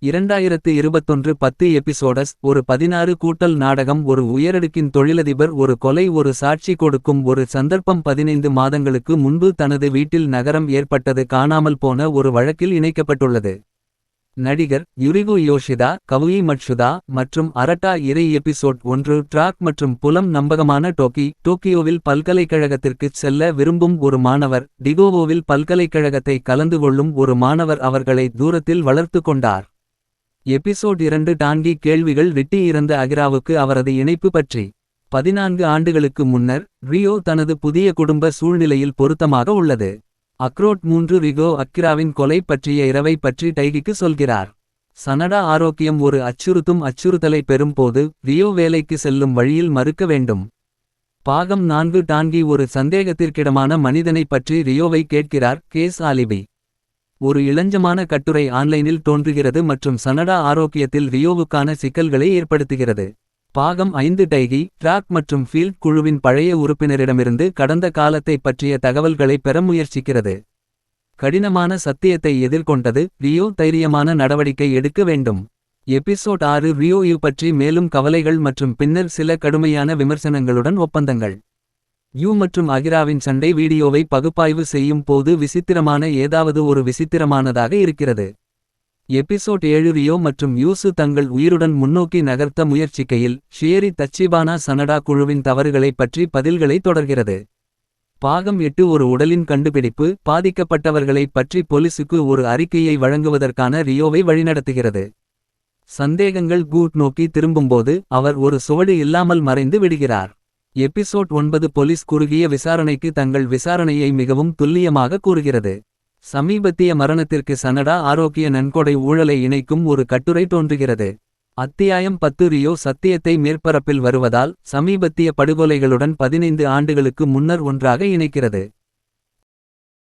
2021 10 episodes ஒரு 16 கூட்டல் நாடகம். ஒரு உயரடுக்கின் தொழிலதிபர், ஒரு கொலை, ஒரு சாட்சி கொடுக்கும் ஒரு சந்தர்ப்பம். 15 மாதங்களுக்கு முன்பு தனது வீட்டில் நகரம் ஏற்பட்டது காணாமல் போன ஒரு வழக்கில் இணைக்கப்பட்டுள்ளது. நடிகர் யுரிகு யோஷிதா, கவுயி மட்சுதா மற்றும் அரட்டா இறை. எபிசோட் 1 ட்ராக் மற்றும் புலம். நம்பகமான டோக்கியோவில் பல்கலைக்கழகத்திற்குச் செல்ல விரும்பும் ஒரு மாணவர். டிகோவோவில் பல்கலைக்கழகத்தை கலந்து கொள்ளும் ஒரு மாணவர் அவர்களை தூரத்தில் வளர்த்து கொண்டார். எபிசோட் 2 டான்கி கேள்விகள். ரிட்டி இறந்த அகிராவுக்கு அவரது இணைப்பு பற்றி. 14 ஆண்டுகளுக்கு முன்னர் ரியோ தனது புதிய குடும்ப சூழ்நிலையில் பொருத்தமாக உள்ளது. அக்ரோட் 3 ரிகோ அக்கிராவின் கொலை பற்றிய இரவை பற்றி டைகிக்கு சொல்கிறார். சனடா ஆரோக்கியம் ஒரு அச்சுறுத்தலை பெறும் போது ரியோ வேலைக்கு செல்லும் வழியில் மறுக்க வேண்டும். பாகம் 4 டான்கி ஒரு சந்தேகத்திற்கிடமான மனிதனைப் பற்றி ரியோவை கேட்கிறார். கேஸ் ஆலிபி. ஒரு இளஞ்சமான கட்டுரை ஆன்லைனில் தோன்றுகிறது மற்றும் சனடா ஆரோக்கியத்தில் ரியோவுக்கான சிக்கல்களை ஏற்படுத்துகிறது. பாகம் 5 டைகி, ட்ராக் மற்றும் ஃபீல்ட் குழுவின் பழைய உறுப்பினரிடமிருந்து கடந்த காலத்தைப் பற்றிய தகவல்களை பெற முயற்சிக்கிறது. கடினமான சத்தியத்தை எதிர்கொண்டது ரியோ தைரியமான நடவடிக்கை எடுக்க வேண்டும். எபிசோட் 6 ரியோ பற்றி மேலும் கவலைகள் மற்றும் பின்னர் சில கடுமையான விமர்சனங்களுடன் ஒப்பந்தங்கள். யூ மற்றும் அகிராவின் சண்டை வீடியோவை பகுப்பாய்வு செய்யும் போது விசித்திரமான ஏதாவது ஒரு விசித்திரமானதாக இருக்கிறது. எபிசோட் 7 ரியோ மற்றும் யூசு தங்கள் உயிருடன் முன்னோக்கி நகர்த்த முயற்சிக்கையில் ஷியரி தச்சிபானா சனடா குழுவின் தவறுகளைப் பற்றி பதில்களை தொடர்கிறது. பாகம் 8 ஒரு உடலின் கண்டுபிடிப்பு. பாதிக்கப்பட்டவர்களைப் பற்றி போலீசுக்கு ஒரு அறிக்கையை வழங்குவதற்கான ரியோவை வழிநடத்துகிறது. சந்தேகங்கள் கூட் நோக்கி திரும்பும்போது அவர் ஒரு சுவடு இல்லாமல் மறைந்து விடுகிறார். எபிசோட் 9 போலீஸ் குறுகிய விசாரணைக்கு தங்கள் விசாரணையை மிகவும் துல்லியமாக கூறுகிறது. சமீபத்திய மரணத்திற்கு சனடா ஆரோக்கிய நன்கொடை ஊழலை இணைக்கும் ஒரு கட்டுரை தோன்றுகிறது. அத்தியாயம் 10 ரியோ சத்தியத்தை மேற்பரப்பில் வருவதால் சமீபத்திய படுகொலைகளுடன் 15 ஆண்டுகளுக்கு முன்னர் ஒன்றாக இணைக்கிறது.